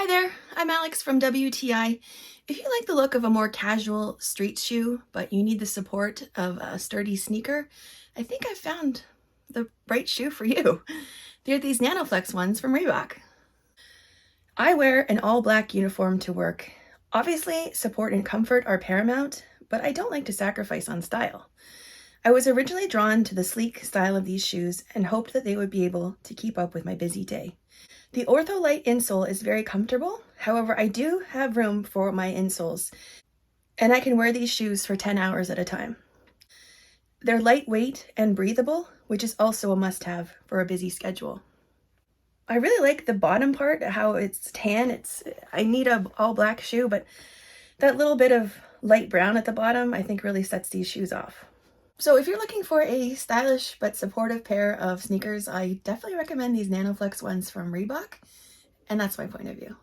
there, I'm Alex from WTI. If you like the look of a more casual street shoe, but you need the support of a sturdy sneaker, I think I found the right shoe for you. They're these Nano Flex ones from Reebok. I wear an all-black uniform to work. Obviously, support and comfort are paramount, but I don't like to sacrifice on style. I was originally drawn to the sleek style of these shoes and hoped that they would be able to keep up with my busy day. The Ortholite insole is very comfortable. However, I do have room for my insoles, and I can wear these shoes for 10 hours at a time. They're lightweight and breathable, which is also a must-have for a busy schedule. I really like the bottom part, how it's tan. I need a all-black shoe, but that little bit of light brown at the bottom, I think really sets these shoes off. So if you're looking for a stylish but supportive pair of sneakers, I definitely recommend these Nano Flex ones from Reebok, and that's my point of view.